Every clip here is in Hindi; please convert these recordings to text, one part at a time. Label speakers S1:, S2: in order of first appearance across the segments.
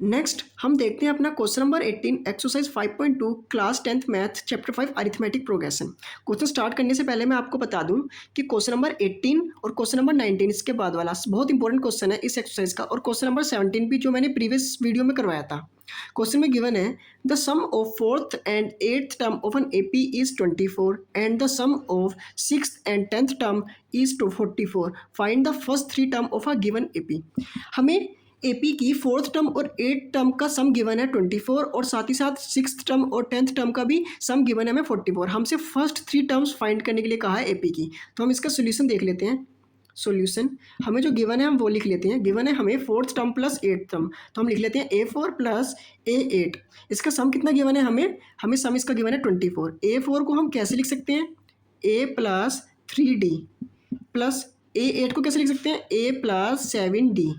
S1: नेक्स्ट हम देखते हैं अपना question number 18 exercise 5.2 class 10th math chapter 5 arithmetic progression. Question start करने से पहले मैं आपको बता दूं कि क्वेश्चन नंबर 18 और क्वेश्चन नंबर 19 इसके बाद वाला बहुत इंपॉर्टेंट क्वेश्चन है इस एक्सरसाइज का, और क्वेश्चन नंबर 17 भी जो मैंने प्रीवियस वीडियो में करवाया था। क्वेश्चन में गिवन है the sum of fourth and eighth term of an AP is 24 and the sum of sixth and 10th term is 44। Find the first three term of a given AP. हमें एपी की फोर्थ टर्म और एट टर्म का सम गिवन है 24 और साथ ही साथ सिक्स्थ टर्म और 10th टर्म का भी सम गिवन है हमें 44। हमसे फर्स्ट थ्री टर्म्स फाइंड करने के लिए कहा है एपी की। तो हम इसका सोल्यूशन देख लेते हैं। सॉल्यूशन हमें जो गिवन है हम वो लिख लेते हैं। गिवन है हमें fourth term plus eighth term, तो हम लिख लेते हैं A4 प्लस A8। इसका सम कितना गिवन है हमें सम इसका गिवन है 24। A4 को हम कैसे लिख सकते हैं A plus 3D plus A8 को कैसे लिख सकते हैं A plus 7D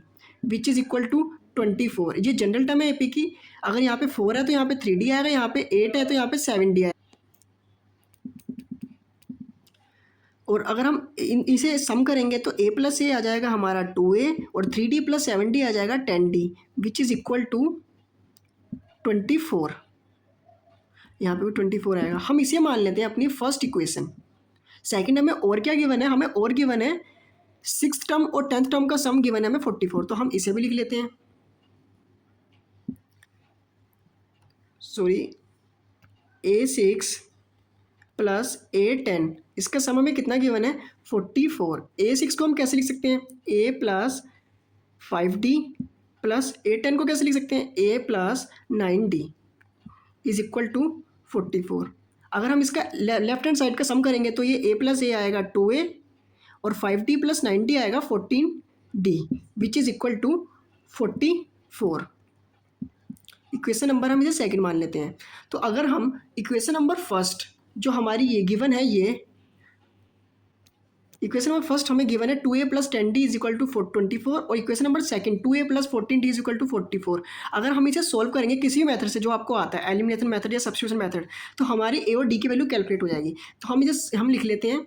S1: which is equal to 24। ये जनरल टर्म है एपी की। अगर यहाँ पे 4 है तो यहाँ पे 3D आएगा, यहाँ पे 8 है तो यहाँ पे 7D आएगा। और अगर हम इसे सम करेंगे तो A प्लस ए आ जाएगा हमारा 2A और 3D प्लस 7D आ जाएगा 10D which is equal to 24। यहाँ पे भी 24 आएगा। हम इसे मान लेते हैं अपनी फर्स्ट इक्वेशन। सेकंड हमें और क्या गिवन है, हमें और गिवन है सिक्स्थ टर्म और 10th टर्म का सम गिवन है हमें 44, तो हम इसे भी लिख लेते हैं। सॉरी A6 प्लस A10 इसका सम हमें कितना गिवन है 44। A6 को हम कैसे लिख सकते हैं A plus 5D plus A10 को कैसे लिख सकते हैं A plus 9D is equal to 44। अगर हम इसका लेफ्ट हैंड साइड का सम करेंगे तो ये A प्लस ए आएगा 2A और 5D प्लस 9D आएगा 14D which is equal to 44। Equation number हम इसे सेकंड मान लेते हैं। तो अगर हम इक्वेशन नंबर फर्स्ट जो हमारी ये गिवन है, ये इक्वेशन नंबर फर्स्ट हमें गिवन है 2A plus 10D is equal to 24 और equation number second 2A plus 14D is equal to 44। अगर हम इसे सोल्व करेंगे किसी भी मेथड से जो आपको आता है, एलिमिनेशन मेथड या सब्स्टिट्यूशन मेथड, तो हमारी A और D की वैल्यू कैलकुलेट हो जाएगी। तो हम लिख लेते हैं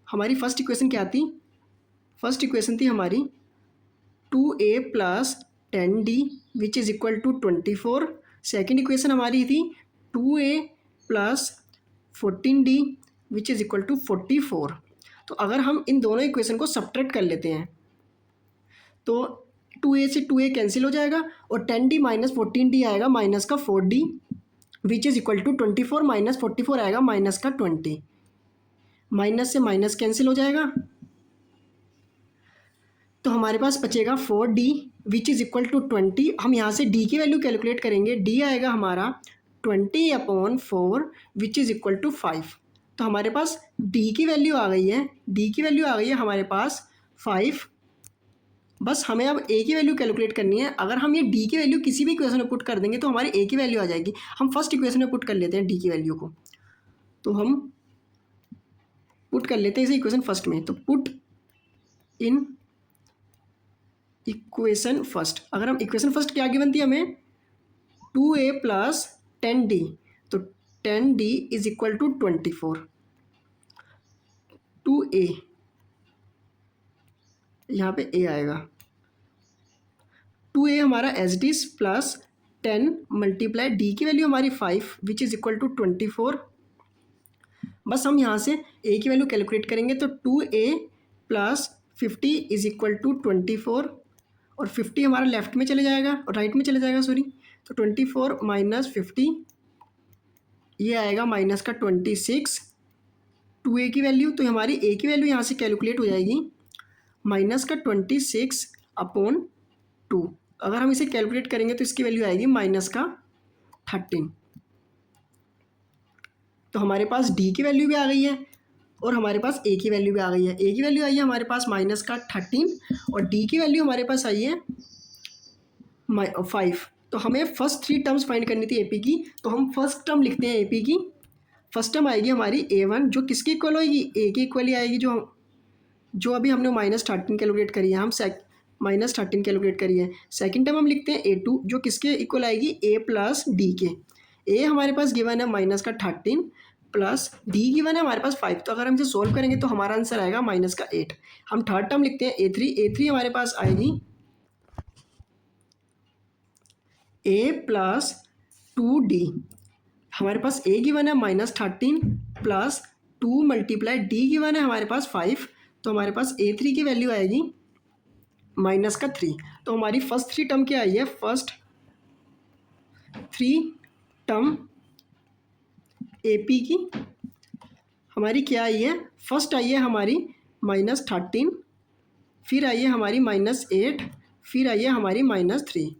S1: हमारी फर्स्ट इक्वेशन क्या थी। फर्स्ट इक्वेशन थी हमारी 2A plus 10D which is equal to 24। Second equation हमारी थी 2A plus 14D which is equal to 44। तो अगर हम इन दोनों इक्वेशन को सब्ट्रैक्ट कर लेते हैं तो 2A से 2A कैंसिल हो जाएगा और 10D माइनस 14D आएगा माइनस का 4D which is equal to 24 minus 44 आएगा माइनस का 20। माइनस से माइनस कैंसिल हो जाएगा तो हमारे पास बचेगा 4D which is equal to 20। हम यहाँ से D की वैल्यू कैलकुलेट करेंगे। D आएगा हमारा 20/4 विच इज़ इक्वल टू 5। तो हमारे पास D की वैल्यू आ गई है, D की वैल्यू आ गई है हमारे पास 5। बस हमें अब A की वैल्यू कैलकुलेट करनी है। अगर हम ये D की वैल्यू किसी भी इक्वेशन में पुट कर देंगे तो हमारी A की वैल्यू आ जाएगी। हम फर्स्ट इक्वेशन में पुट कर लेते हैं D की वैल्यू को। तो हम पुट कर लेते हैं इसे इक्वेशन फर्स्ट में। तो पुट इन इक्वेशन फर्स्ट। अगर हम इक्वेशन फर्स्ट क्या गिवन थी हमें 2A प्लस 10D, तो 10D is equal to 24। 2A यहाँ पे A आएगा, 2A हमारा as it is plus 10 multiply D की वैल्यू हमारी 5 विच इज़ इक्वल टू 24। बस हम यहाँ से A की वैल्यू कैलकुलेट करेंगे तो 2A plus 50 is equal to 24 और 50 हमारा लेफ्ट में चले जाएगा और राइट में चले जाएगा, सॉरी। तो 24 माइनस 50 ये आएगा माइनस का 26। 2A की वैल्यू तो हमारी A की वैल्यू यहाँ से कैलकुलेट हो जाएगी माइनस का 26/2। अगर हम इसे कैलकुलेट करेंगे तो इसकी वैल्यू आएगी माइनस का 13। तो हमारे पास D की वैल्यू भी आ गई है और हमारे पास A की वैल्यू भी आ गई है। A की वैल्यू आई है हमारे पास माइनस का 13 और D की वैल्यू हमारे पास आई है 5। तो हमें फर्स्ट थ्री टर्म्स फाइंड करनी थी AP की। तो हम फर्स्ट टर्म लिखते हैं AP की। फर्स्ट टर्म आएगी हमारी A1 जो किसकी इक्वल होगी A की इक्वल ही आएगी, जो अभी हमने -13 कैलकुलेट करी है। हम -13 कैलकुलेट करी है। सेकंड टर्म हम लिखते हैं A2 जो किसके इक्वल आएगी A प्लस D के। A हमारे पास गिवन है माइनस का 13 प्लस D गिवन है हमारे पास 5। तो अगर हम इसे सोल्व करेंगे तो हमारा आंसर आएगा माइनस का 8। हम थर्ड टर्म लिखते हैं A3 हमारे पास आएगी ए प्लस 2D। हमारे पास ए गिवन है -13 प्लस 2 मल्टीप्लाई डी गिवन है हमारे पास 5। तो हमारे पास A3 की वैल्यू आएगी -3। तो हमारी फर्स्ट 3 टर्म क्या आई है? फर्स्ट 3 टर्म AP की हमारी क्या आई है? फर्स्ट आई है हमारी -13, फिर आई है हमारी -8, फिर आई है हमारी -3।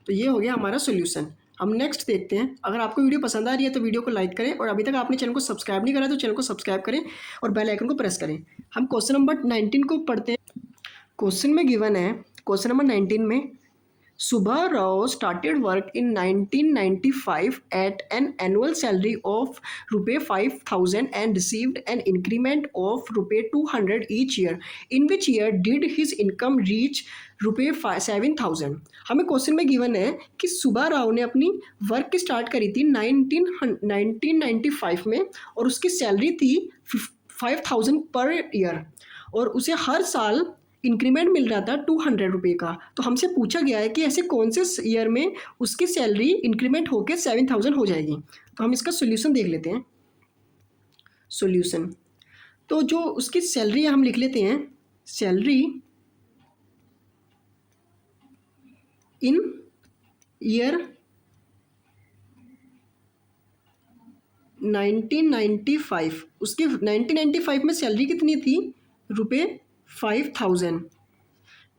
S1: तो ये हो गया हमारा सॉल्यूशन। हम नेक्स्ट देखते हैं। अगर आपको वीडियो पसंद आ रही है तो वीडियो को लाइक करें, और अभी तक आपने चैनल को सब्सक्राइब नहीं करा तो चैनल को सब्सक्राइब करें और बेल आइकन को प्रेस करें। हम क्वेश्चन नंबर 19 को पढ़ते हैं। क्वेश्चन में गिवन है, क्वेश्चन नंबर 19 में, Subha Rao started work in 1995 at an annual salary of रुपये 5,000 and received an increment of रुपये 200 each year. In which year did his income reach रुपये 7,000? हमें क्वेश्चन में गिवन है कि सुबह राव ने अपनी वर्क की स्टार्ट करी थी 1995 में, और उसकी सैलरी थी 5,000 पर ईयर, और उसे हर साल इंक्रीमेंट मिल रहा था 200 रुपये का। तो हमसे पूछा गया है कि ऐसे कौन से ईयर में उसकी सैलरी इंक्रीमेंट होकर 7,000 हो जाएगी। तो हम इसका सोल्यूशन देख लेते हैं। सोल्यूशन, तो जो उसकी सैलरी है हम लिख लेते हैं, सैलरी इन ईयर 1995। उसकी 1995 में सैलरी कितनी थी? रुपये 5,000।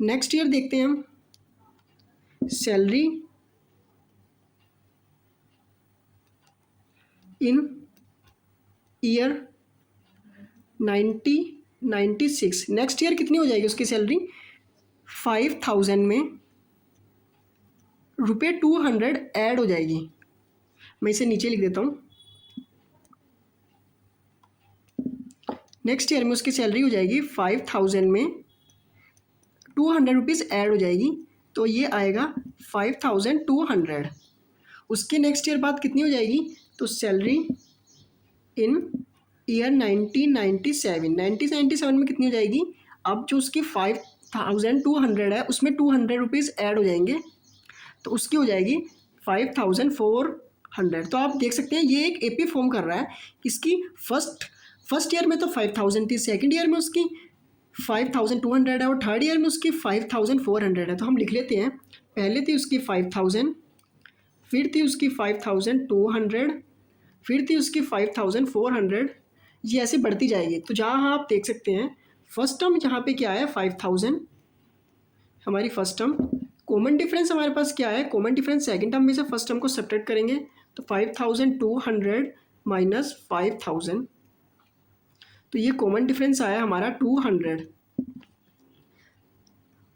S1: नेक्स्ट ईयर देखते हैं हम, salary in year 1996। Next year कितनी हो जाएगी उसकी सैलरी? 5,000 में रुपये 200 ऐड हो जाएगी। मैं इसे नीचे लिख देता हूँ। नेक्स्ट ईयर में उसकी सैलरी हो जाएगी 5,000 में 200 रुपीज़ ऐड हो जाएगी, तो ये आएगा 5,200। उसके नेक्स्ट ईयर बाद कितनी हो जाएगी? तो सैलरी इन ईयर 1997 में कितनी हो जाएगी? अब जो उसकी 5,200 है उसमें 200 रुपीज़ ऐड हो जाएंगे, तो उसकी हो जाएगी 5,400। तो आप देख सकते हैं ये एक AP फॉर्म कर रहा है। इसकी फर्स्ट ईयर में तो 5,000 थी, सेकंड ईयर में उसकी 5,200 है, और थर्ड ईयर में उसकी 5,400 है। तो हम लिख लेते हैं, पहले थी उसकी 5,000, फिर थी उसकी 5,200, फिर थी उसकी 5,400, ये ऐसे बढ़ती जाएगी। तो जहाँ आप देख सकते हैं फर्स्ट टर्म जहाँ पे क्या है 5,000 हमारी फर्स्ट टर्म, कॉमन डिफरेंस हमारे पास क्या है? कॉमन डिफरेंस सेकंड टर्म में से फर्स्ट टर्म को सब्ट्रैक्ट करेंगे, तो 5,200 माइनस 5,000, तो ये कॉमन डिफरेंस आया हमारा 200।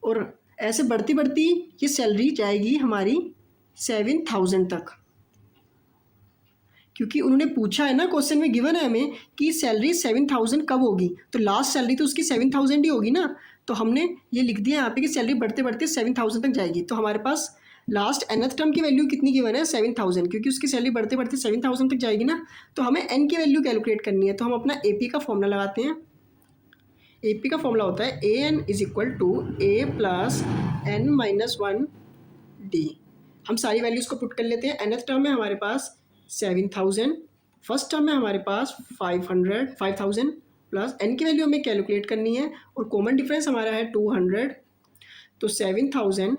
S1: और ऐसे बढ़ती बढ़ती ये सैलरी जाएगी हमारी 7,000 तक, क्योंकि उन्होंने पूछा है ना, क्वेश्चन में गिवन है हमें कि सैलरी 7,000 कब होगी, तो लास्ट सैलरी तो उसकी 7,000 ही होगी ना। तो हमने ये लिख दिया यहाँ पे कि सैलरी बढ़ते बढ़ते 7,000 तक जाएगी। तो हमारे पास लास्ट nth टर्म की वैल्यू कितनी गिवन है? 7,000, क्योंकि उसकी सैलरी बढ़ते बढ़ते 7,000 तक जाएगी ना। तो हमें n की वैल्यू कैलकुलेट करनी है, तो हम अपना AP का फॉर्मूला लगाते हैं। AP का फॉर्मूला होता है AN = A + n-1D। हम सारी वैल्यूज़ को पुट कर लेते हैं। nth टर्म में हमारे पास 7,000, फर्स्ट टर्म में हमारे पास 5,000 प्लस n की वैल्यू हमें कैलकुलेट करनी है, और कॉमन डिफरेंस हमारा है 200। तो 7,000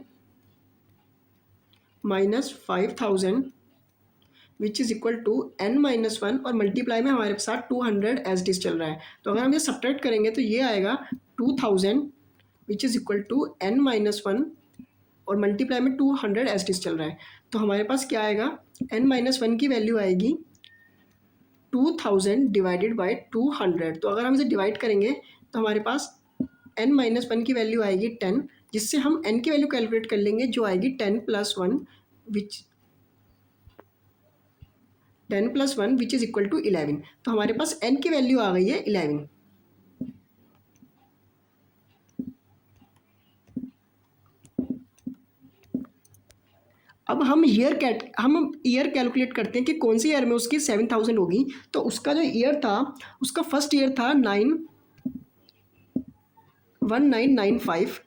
S1: minus 5,000 which is equal to n-1, और मल्टीप्लाई में हमारे साथ 200 एज डिस चल रहा है। तो अगर हम ये सब्ट्रैक्ट करेंगे तो ये आएगा 2,000 विच इज़ इक्वल टू n-1, और मल्टीप्लाई में 200 एज डिस चल रहा है। तो हमारे पास क्या आएगा? n-1 की वैल्यू आएगी 2,000 डिवाइडेड बाई 200। तो अगर हम इसे डिवाइड करेंगे तो हमारे पास n-1 की वैल्यू आएगी 10, जिससे हम n की वैल्यू कैलकुलेट कर लेंगे, जो आएगी 10 + 1 विच इज़ इक्वल टू 11। तो हमारे पास n की वैल्यू आ गई है 11। अब हम ईयर कैलकुलेट करते हैं कि कौन सी ईयर में उसकी 7,000 होगी। तो उसका जो ईयर था, उसका फर्स्ट ईयर था 1995,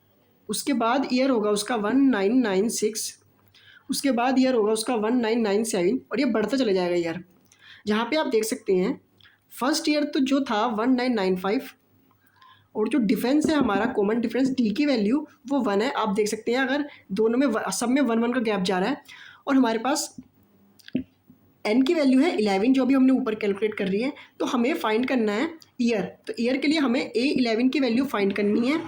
S1: उसके बाद ईयर होगा उसका 1996, उसके बाद ईयर होगा उसका 1997 और ये बढ़ता चले जाएगा ईयर। जहाँ पे आप देख सकते हैं फर्स्ट ईयर तो जो था 1995 और जो डिफरेंस है हमारा कॉमन डिफरेंस डी की वैल्यू वो 1 है। आप देख सकते हैं अगर दोनों में सब में 1 1 का गैप जा रहा है। और हमारे पास एन की वैल्यू है 11 जो भी हमने ऊपर कैलकुलेट कर रही है। तो हमें फाइंड करना है ईयर। तो ईयर के लिए हमें A11 की वैल्यू फाइंड करनी है।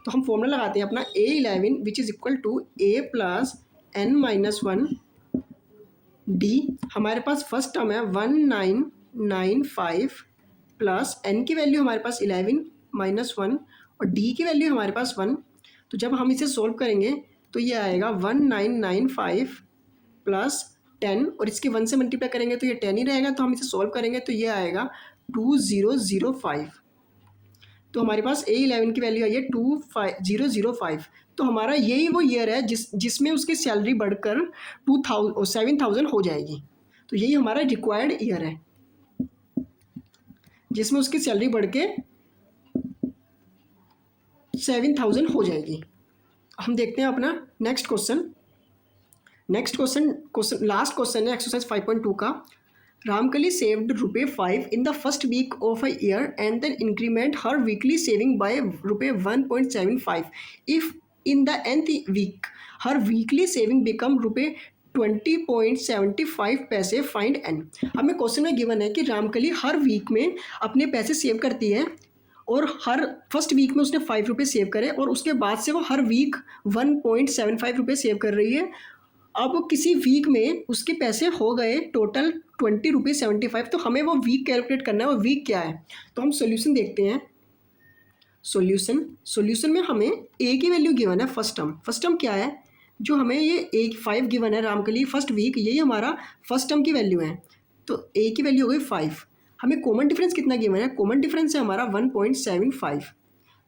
S1: तो हम फॉर्मूला लगाते हैं अपना A11 which is equal to A plus n-1 D। हमारे पास फर्स्ट टर्म है 1995 प्लस n की वैल्यू हमारे पास 11 माइनस 1 और D की वैल्यू हमारे पास 1। तो जब हम इसे सोल्व करेंगे तो ये आएगा 1995 प्लस 10 और इसके 1 से मल्टीप्लाई करेंगे तो ये 10 ही रहेगा। तो हम इसे सोल्व करेंगे तो ये आएगा 2005। तो हमारे पास A11 की वैल्यू आई है 2005। तो हमारा यही वो ईयर है जिसमें उसकी सैलरी बढ़कर 7,000 हो जाएगी। तो यही हमारा रिक्वायर्ड ईयर है जिसमें उसकी सैलरी बढ़ के 7,000 हो जाएगी। हम देखते हैं अपना नेक्स्ट क्वेश्चन लास्ट क्वेश्चन है एक्सरसाइज 5.2 का। Ramkali saved ₹5 in the first week of a year and then increment her weekly saving by ₹1.75. If in the nth week her weekly saving become ₹20.75 पैसे, फाइंड n। हमें क्वेश्चन में गिवन है कि रामकली हर वीक में अपने पैसे सेव करती है और हर फर्स्ट वीक में उसने ₹5 सेव करे और उसके बाद से वो हर वीक ₹1.75 सेव कर रही है। अब किसी वीक में उसके पैसे हो गए टोटल ₹20.75। तो हमें वो वीक कैलकुलेट करना है। वो वीक क्या है तो हम सॉल्यूशन देखते हैं। सॉल्यूशन में हमें ए की वैल्यू गिवन है फर्स्ट टर्म क्या है जो हमें ये 5 गिवन है रामकली फर्स्ट वीक, यही हमारा फर्स्ट टर्म की वैल्यू है। तो ए की वैल्यू हो गई 5। हमें कॉमन डिफरेंस कितना गिवन है, कॉमन डिफरेंस है हमारा 1.75।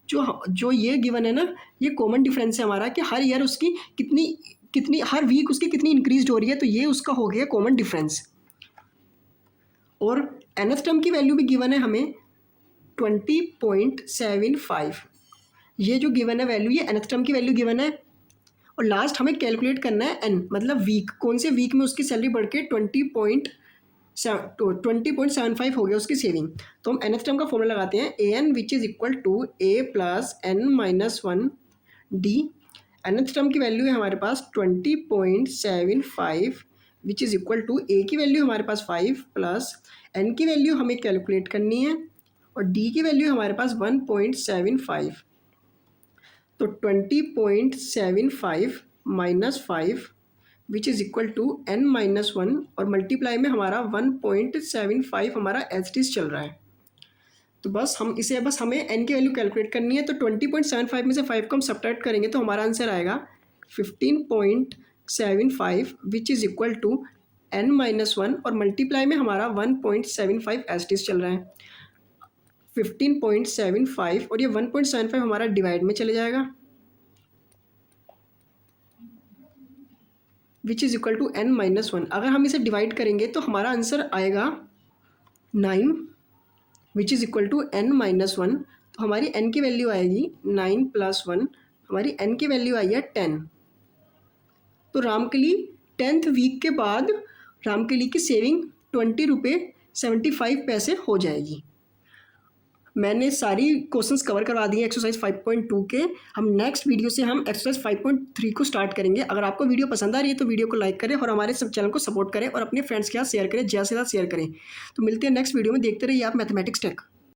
S1: जो ये गिवन है ना ये कॉमन डिफरेंस है हमारा कि हर ईयर उसकी कितनी हर वीक उसकी कितनी इंक्रीज हो रही है। तो ये उसका हो गया कॉमन डिफरेंस। और nth टर्म की वैल्यू भी गिवन है हमें 20.75। ये जो गिवन है वैल्यू ये nth टर्म की वैल्यू गिवन है। और लास्ट हमें कैलकुलेट करना है n मतलब वीक, कौन से वीक में उसकी सैलरी बढ़ के 20.75 हो गया उसकी सेविंग। तो हम nth टर्म का फॉर्मूला लगाते हैं an which is equal to A plus n-1 D। nth term की वैल्यू है हमारे पास 20.75 which is equal to A की वैल्यू हमारे पास 5 प्लस एन की वैल्यू हमें कैलकुलेट करनी है और डी की वैल्यू हमारे पास 1.75। तो 20.75 minus 5 which is equal to n-1 और मल्टीप्लाई में हमारा 1.75 हमारा एच चल रहा है। तो बस हमें n की वैल्यू कैलकुलेट करनी है। तो 20.75 में से 5 को हम सब्ट्रैक्ट करेंगे तो हमारा आंसर आएगा 15.75 विच इज़ इक्वल टू n-1 और मल्टीप्लाई में हमारा 1.75 एच चल रहा है। 15.75 और ये 1.75 हमारा डिवाइड में चले जाएगा विच इज़ इक्वल टू n-1। अगर हम इसे डिवाइड करेंगे तो हमारा आंसर आएगा 9 विच इज़ इक्वल टू n-1। तो हमारी n की वैल्यू आएगी 9 प्लस 1, हमारी n की वैल्यू आई है 10। तो रामकली 10th वीक के बाद रामकली की सेविंग ₹20.75 हो जाएगी। मैंने सारी क्वेश्चंस कवर करवा दिए एक्सरसाइज 5.2 के। हम नेक्स्ट वीडियो से हम एक्सरसाइज 5.3 को स्टार्ट करेंगे। अगर आपको वीडियो पसंद आ रही है तो वीडियो को लाइक करें और हमारे सब चैनल को सपोर्ट करें और अपने फ्रेंड्स के साथ शेयर करें, ज़्यादा से ज़्यादा शेयर करें। तो मिलते हैं नेक्स्ट वीडियो में। देखते रहिए आप मैथमेटिक्स टेक।